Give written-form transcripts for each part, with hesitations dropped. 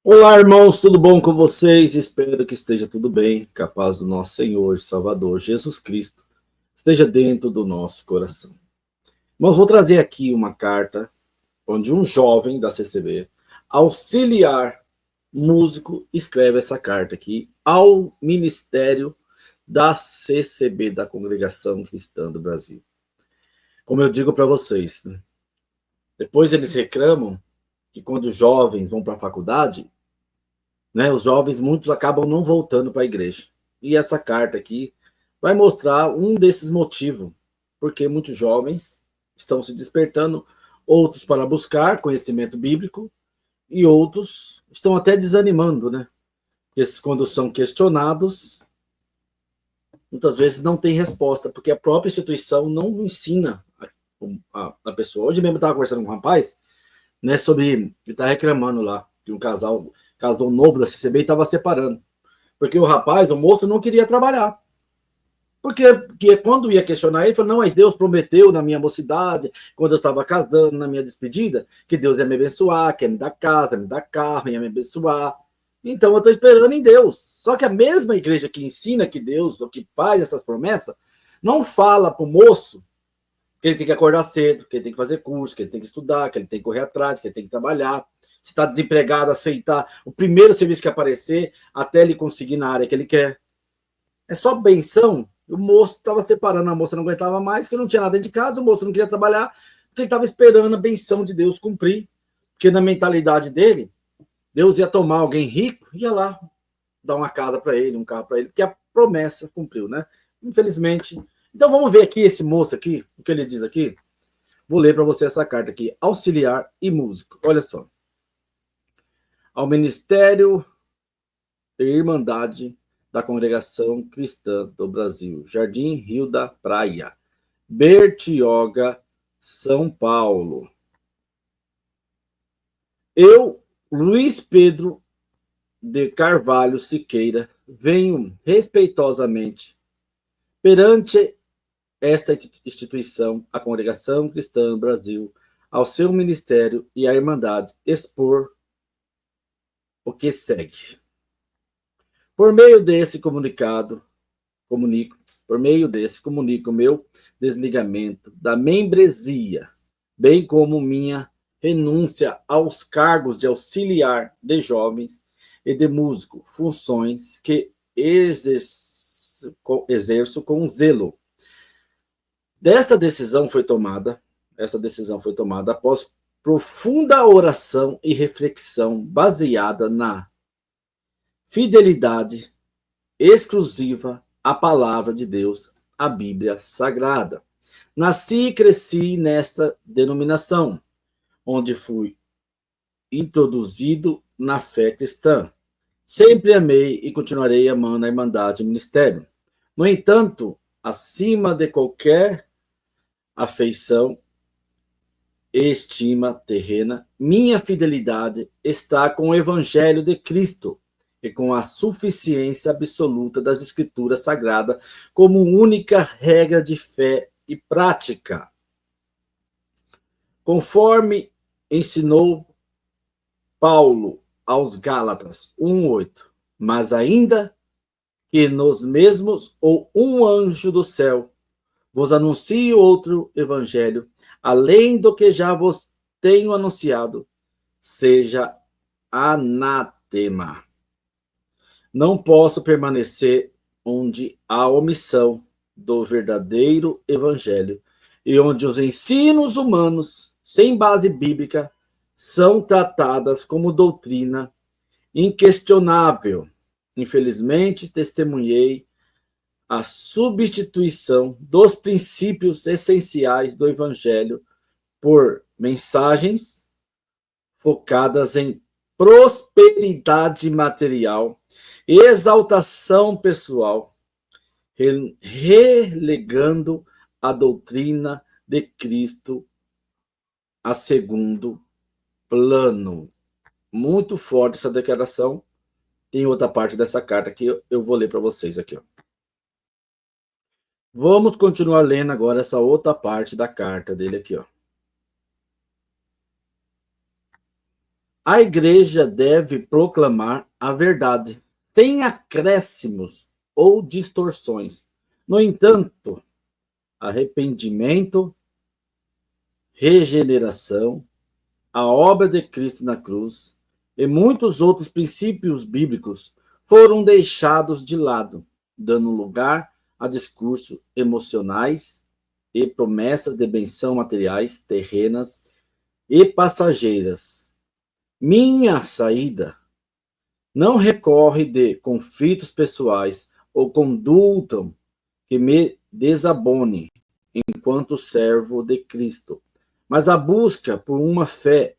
Olá, irmãos, tudo bom com vocês? Espero que esteja tudo bem. Que a paz do nosso Senhor e Salvador Jesus Cristo esteja dentro do nosso coração. Mas vou trazer aqui uma carta onde um jovem da CCB, auxiliar músico, escreve essa carta aqui ao Ministério da CCB, da Congregação Cristã do Brasil. Como eu digo para vocês, né? Depois eles reclamam que quando os jovens vão para a faculdade, né, os jovens, muitos acabam não voltando para a igreja. E essa carta aqui vai mostrar um desses motivos, porque muitos jovens estão se despertando, outros para buscar conhecimento bíblico, e outros estão até desanimando, né? Porque quando são questionados, muitas vezes não tem resposta, porque a própria instituição não ensina a pessoa. Hoje mesmo eu estava conversando com um rapaz, né, sobre. Ele está reclamando lá, que um casal novo da CCB estava separando. Porque o rapaz, o moço, não queria trabalhar. Porque quando ia questionar ele, falou: não, mas Deus prometeu na minha mocidade, quando eu estava casando, na minha despedida, que Deus ia me abençoar, que ia me dar casa, me dar carro, ia me abençoar. Então eu estou esperando em Deus. Só que a mesma igreja que ensina que Deus, ou que faz essas promessas, não fala para o moço que ele tem que acordar cedo, que ele tem que fazer curso, que ele tem que estudar, que ele tem que correr atrás, que ele tem que trabalhar. Se está desempregado, aceitar o primeiro serviço que aparecer, até ele conseguir na área que ele quer. É só benção. O moço estava separando, a moça não aguentava mais, porque não tinha nada dentro de casa, o moço não queria trabalhar, porque ele estava esperando a benção de Deus cumprir. Porque na mentalidade dele, Deus ia tomar alguém rico, ia lá dar uma casa para ele, um carro para ele, porque a promessa cumpriu, né? Infelizmente. Então vamos ver aqui esse moço aqui, o que ele diz aqui. Vou ler para você essa carta aqui. Auxiliar e músico. Olha só. Ao Ministério e Irmandade da Congregação Cristã do Brasil, Jardim Rio da Praia, Bertioga, São Paulo. Eu, Luiz Pedro de Carvalho Siqueira, venho respeitosamente perante esta instituição, a Congregação Cristã do Brasil, ao seu ministério e à Irmandade, expor o que segue. Por meio desse comunico, comunico meu desligamento da membresia, bem como minha renúncia aos cargos de auxiliar de jovens e de músico, funções que exerço com zelo. Essa decisão foi tomada após profunda oração e reflexão baseada na fidelidade exclusiva à palavra de Deus, a Bíblia Sagrada. Nasci e cresci nessa denominação, onde fui introduzido na fé cristã. Sempre amei e continuarei amando a Irmandade e o Ministério. No entanto, acima de qualquer afeição e estima terrena, minha fidelidade está com o Evangelho de Cristo e com a suficiência absoluta das Escrituras Sagradas como única regra de fé e prática. Conforme ensinou Paulo aos Gálatas 1:8, mas ainda que nos mesmos ou um anjo do céu vos anuncie outro evangelho, além do que já vos tenho anunciado, seja anátema. Não posso permanecer onde há omissão do verdadeiro evangelho e onde os ensinos humanos, sem base bíblica, são tratadas como doutrina inquestionável. Infelizmente, testemunhei a substituição dos princípios essenciais do evangelho por mensagens focadas em prosperidade material, exaltação pessoal, relegando a doutrina de Cristo a segundo plano. Muito forte essa declaração. Tem outra parte dessa carta que eu vou ler para vocês aqui. Ó. Vamos continuar lendo agora essa outra parte da carta dele aqui. Ó. A igreja deve proclamar a verdade, sem acréscimos ou distorções. No entanto, arrependimento, regeneração, a obra de Cristo na cruz e muitos outros princípios bíblicos foram deixados de lado, dando lugar a discursos emocionais e promessas de benção materiais, terrenas e passageiras. Minha saída não recorre de conflitos pessoais ou conduta que me desabone enquanto servo de Cristo, mas a busca por uma fé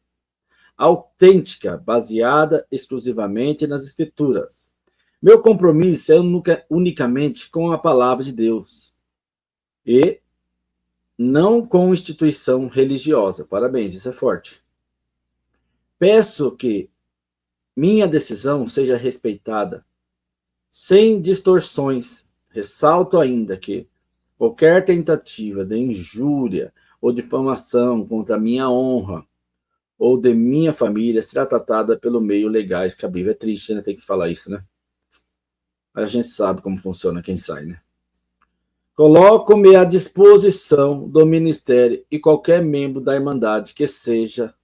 autêntica, baseada exclusivamente nas Escrituras. Meu compromisso é unicamente com a palavra de Deus e não com instituição religiosa. Parabéns, isso é forte. Peço que minha decisão seja respeitada, sem distorções. Ressalto ainda que qualquer tentativa de injúria ou difamação contra a minha honra ou de minha família será tratada pelo meio legais cabível. É triste, né? Tem que falar isso, né? Mas a gente sabe como funciona quem sai, né? Coloco-me à disposição do ministério e qualquer membro da Irmandade que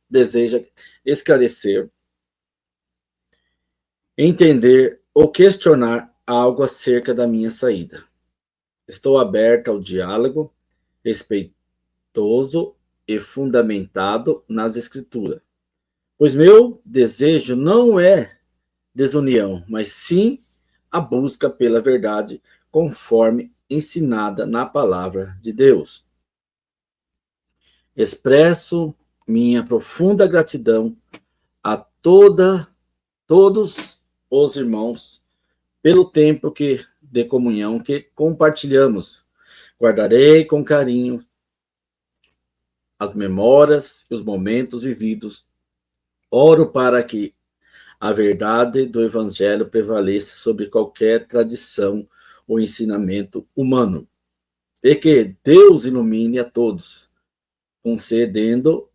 deseja esclarecer, entender ou questionar algo acerca da minha saída. Estou aberto ao diálogo, respeitoso e fundamentado nas Escrituras, pois meu desejo não é desunião, mas sim a busca pela verdade conforme ensinada na palavra de Deus. Expresso minha profunda gratidão a todos os irmãos pelo tempo de comunhão que compartilhamos. Guardarei com carinho as memórias e os momentos vividos. Oro para que a verdade do Evangelho prevaleça sobre qualquer tradição ou ensinamento humano. E que Deus ilumine a todos, concedendo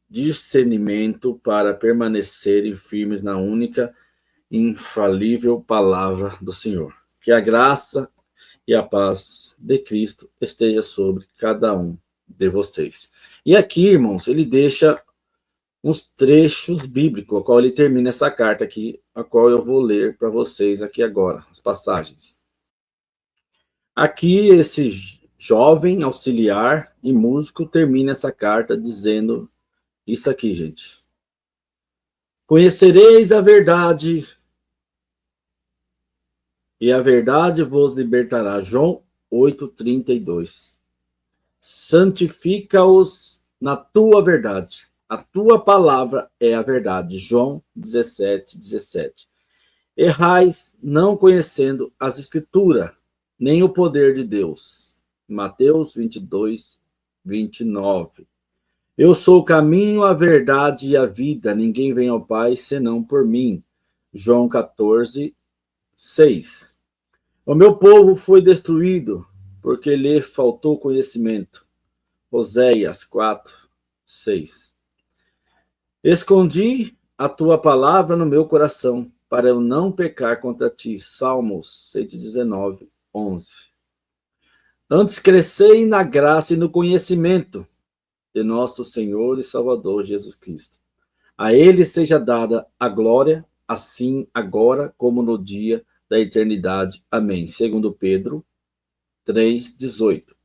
discernimento para permanecerem firmes na única infalível palavra do Senhor. Que a graça e a paz de Cristo esteja sobre cada um de vocês. E aqui, irmãos, ele deixa uns trechos bíblicos, a qual ele termina essa carta aqui, a qual eu vou ler para vocês aqui agora, as passagens. Aqui, esse jovem auxiliar e músico termina essa carta dizendo isso aqui, gente. Conhecereis a verdade, e a verdade vos libertará. João 8:32. Santifica-os na tua verdade. A tua palavra é a verdade. João 17:17. Errais não conhecendo as Escrituras, nem o poder de Deus. Mateus 22:29. Eu sou o caminho, a verdade e a vida. Ninguém vem ao Pai senão por mim. João 14:6. O meu povo foi destruído porque lhe faltou conhecimento. Oséias 4:6. Escondi a tua palavra no meu coração, para eu não pecar contra ti. Salmos 119:11. Antes crescei na graça e no conhecimento de nosso Senhor e Salvador Jesus Cristo. A ele seja dada a glória, assim agora como no dia da eternidade. Amém. Segundo Pedro 3:18.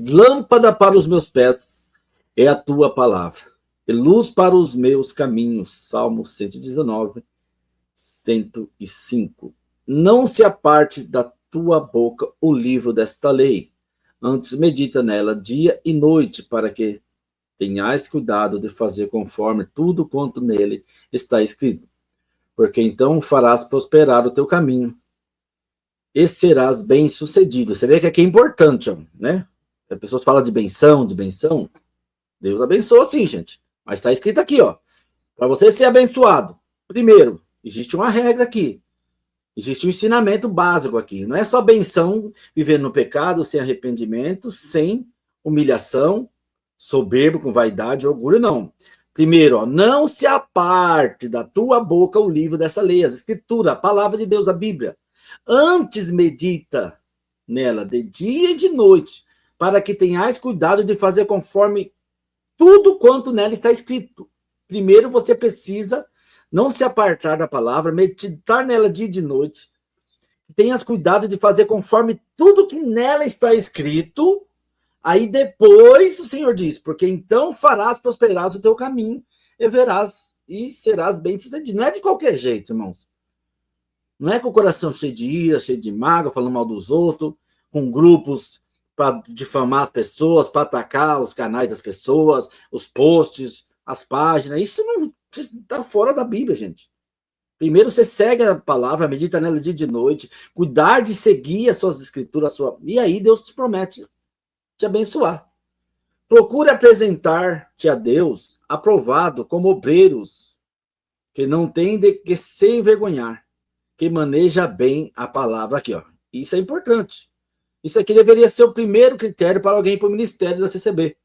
Lâmpada para os meus pés é a tua palavra, e luz para os meus caminhos. Salmo 119, 105. Não se aparte da tua boca o livro desta lei, antes medita nela dia e noite, para que tenhais cuidado de fazer conforme tudo quanto nele está escrito, porque então farás prosperar o teu caminho e serás bem-sucedido. Você vê que aqui é importante, né? As pessoas falam de benção, Deus abençoa sim, gente. Mas está escrito aqui, ó. Para você ser abençoado, primeiro, existe uma regra aqui. Existe um ensinamento básico aqui. Não é só benção, viver no pecado, sem arrependimento, sem humilhação, soberbo, com vaidade, orgulho, não. Primeiro, ó, não se aparte da tua boca o livro dessa lei, as escrituras, a palavra de Deus, a Bíblia. Antes medita nela de dia e de noite, para que tenhais cuidado de fazer conforme tudo quanto nela está escrito. Primeiro você precisa não se apartar da palavra, meditar nela dia e de noite. Tenhas cuidado de fazer conforme tudo que nela está escrito. Aí depois o Senhor diz, porque então farás prosperar o teu caminho e verás e serás bem-sucedido. Não é de qualquer jeito, irmãos. Não é com o coração cheio de ira, cheio de mágoa, falando mal dos outros, com grupos para difamar as pessoas, para atacar os canais das pessoas, os posts, as páginas. Isso não está fora da Bíblia, gente. Primeiro você segue a palavra, medita nela dia e de noite, cuidar de seguir as suas escrituras, e aí Deus te promete te abençoar. Procure apresentar-te a Deus aprovado como obreiros, que não tem de que se envergonhar, que maneja bem a palavra. Aqui, ó. Isso é importante. Isso aqui deveria ser o primeiro critério para alguém para o ministério da CCB.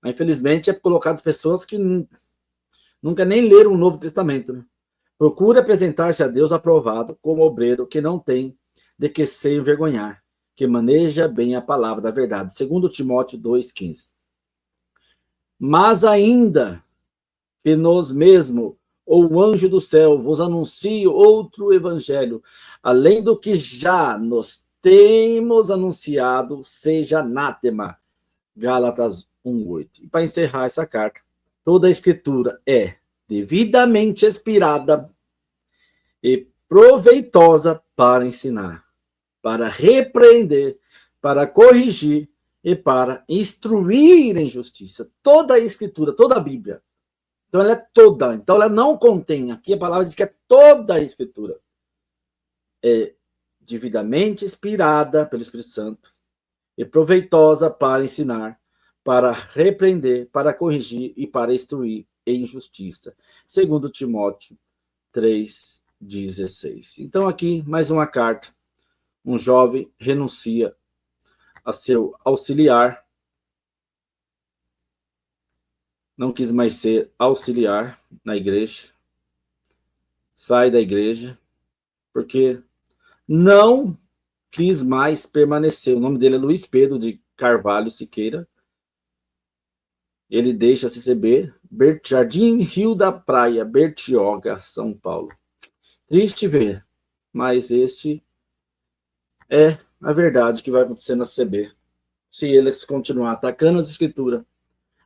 Mas, infelizmente, é colocado pessoas que nunca nem leram o Novo Testamento. Né? Procure apresentar-se a Deus aprovado como obreiro que não tem de que se envergonhar, que maneja bem a palavra da verdade. 2 Timóteo 2,15. Mas ainda que nós mesmo, ou o anjo do céu, vos anuncie outro evangelho, além do que já nos temos anunciado, seja anátema. Gálatas 1,8. E para encerrar essa carta, toda a escritura é devidamente inspirada e proveitosa para ensinar, para repreender, para corrigir e para instruir em justiça. Toda a escritura, toda a Bíblia. Então ela é toda. Então ela não contém. Aqui a palavra diz que é toda a escritura. É devidamente inspirada pelo Espírito Santo e proveitosa para ensinar, para repreender, para corrigir e para instruir em justiça. 2 Timóteo 3,16. Então aqui mais uma carta. Um jovem renuncia a seu auxiliar, não quis mais ser auxiliar na igreja, sai da igreja, porque não quis mais permanecer. O nome dele é Luiz Pedro de Carvalho Siqueira. Ele deixa a CCB, Jardim Rio da Praia, Bertioga, São Paulo. Triste ver, mas este é a verdade que vai acontecer na CCB. Se eles continuar atacando as escrituras,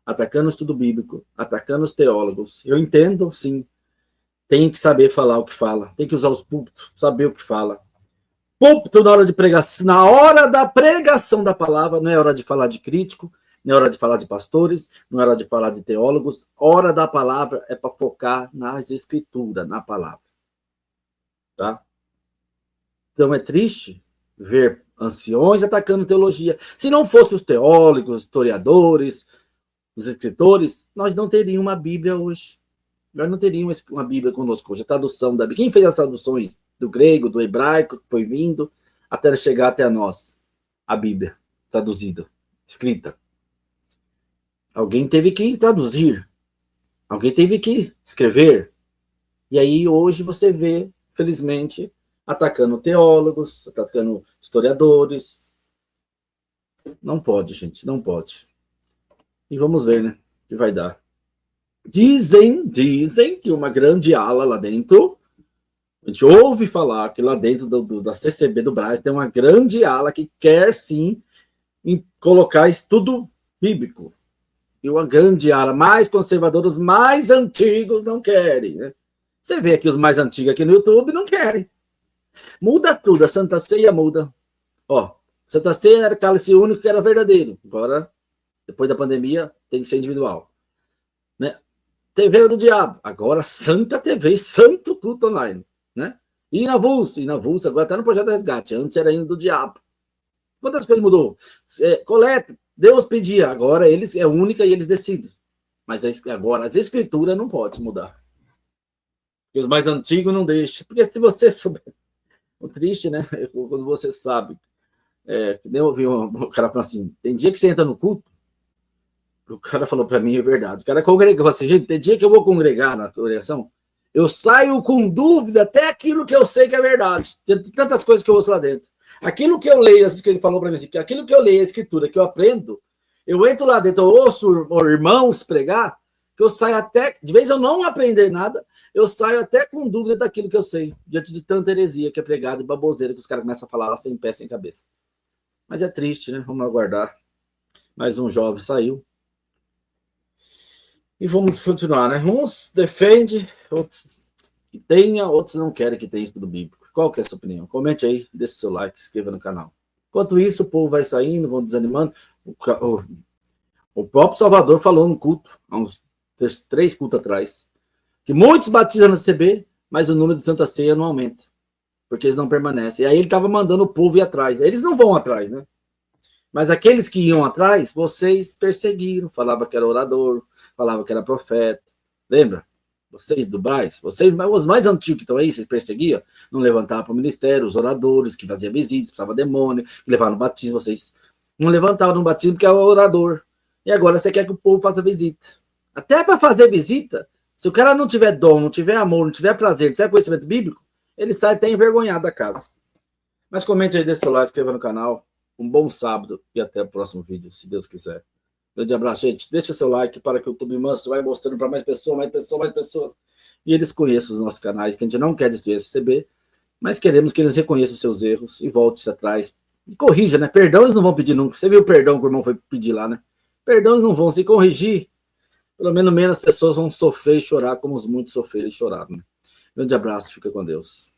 atacando o estudo bíblico, atacando os teólogos. Eu entendo, sim, tem que saber falar o que fala, tem que usar os púlpitos, saber o que fala. Púlpito na hora de pregação, na hora da pregação da palavra, não é hora de falar de crítico, não é hora de falar de pastores, não é hora de falar de teólogos. Hora da palavra é para focar nas escrituras, na palavra. Tá? Então é triste ver anciões atacando teologia. Se não fosse os teólogos, historiadores, os escritores, nós não teríamos uma Bíblia hoje. Nós não teríamos uma Bíblia conosco hoje. A tradução da Bíblia. Quem fez as traduções do grego, do hebraico, que foi vindo até chegar até nós? A Bíblia, traduzida, escrita. Alguém teve que traduzir. Alguém teve que escrever. E aí hoje você vê, felizmente, atacando teólogos, atacando historiadores. Não pode, gente, não pode. E vamos ver, né, o que vai dar. Dizem que uma grande ala lá dentro, a gente ouve falar que lá dentro da CCB do Brás tem uma grande ala que quer sim colocar estudo bíblico. E uma grande ala, mais conservadora, os mais antigos não querem. Né? Você vê aqui os mais antigos aqui no YouTube não querem. Muda tudo, a Santa Ceia muda. Ó, Santa Ceia era cálice único que era verdadeiro. Agora, depois da pandemia, tem que ser individual. Né? TV do diabo, agora Santa TV, Santo Culto Online, né? E na Vulsa, agora tá no projeto Resgate, antes era indo do diabo. Quantas coisas mudou? Coleta, Deus pedia, agora eles é única e eles decidem. Mas agora as escrituras não pode mudar. Porque os mais antigos não deixam. Porque se você souber, o triste, né? Quando você sabe, que nem eu ouvi um cara falando assim, tem dia que você entra no culto, O cara falou para mim, é verdade. O cara congregou assim, gente, tem dia que eu vou congregar na congregação, eu saio com dúvida até aquilo que eu sei que é verdade. Tem tantas coisas que eu ouço lá dentro. Aquilo que eu leio, assim, que ele falou para mim, assim, aquilo que eu leio, a escritura, que eu aprendo, eu entro lá dentro, eu ouço irmãos pregar, que eu saio até, de vez eu não aprender nada, eu saio até com dúvida daquilo que eu sei, diante de tanta heresia que é pregada e baboseira que os caras começam a falar lá sem pé, sem cabeça. Mas é triste, né? Vamos aguardar. Mais um jovem saiu. E vamos continuar, né? Uns defendem, outros que tenha, outros não querem que tenha estudo bíblico. Qual que é a sua opinião? Comente aí, deixe seu like, se inscreva no canal. Enquanto isso, o povo vai saindo, vão desanimando. O próprio Salvador falou no culto, há uns 3 cultos atrás, que muitos batizam na CB, mas o número de Santa Ceia não aumenta, porque eles não permanecem. E aí ele estava mandando o povo ir atrás. Eles não vão atrás, né? Mas aqueles que iam atrás, vocês perseguiram, falava que era orador, falava que era profeta. Lembra? Vocês do Braz, vocês, os mais antigos que estão aí, vocês perseguiam, não levantavam para o ministério, os oradores que faziam visitas, precisava demônio, que levavam no batismo, vocês não levantavam no batismo porque é o orador. E agora você quer que o povo faça visita. Até para fazer visita, se o cara não tiver dom, não tiver amor, não tiver prazer, não tiver conhecimento bíblico, ele sai até envergonhado da casa. Mas comente aí, deixa o seu like, inscreva no canal. Um bom sábado e até o próximo vídeo, se Deus quiser. Grande abraço, gente. Deixa seu like para que o YouTube Manso vai mostrando para mais pessoas, mais pessoas, mais pessoas. E eles conheçam os nossos canais, que a gente não quer destruir esse CB, mas queremos que eles reconheçam os seus erros e voltem atrás. E corrija, né? Perdão eles não vão pedir nunca. Você viu o perdão que o irmão foi pedir lá, né? Perdão eles não vão. Se corrigir, pelo menos menos pessoas vão sofrer e chorar como os muitos sofreram e choraram. Né? Grande abraço, fica com Deus.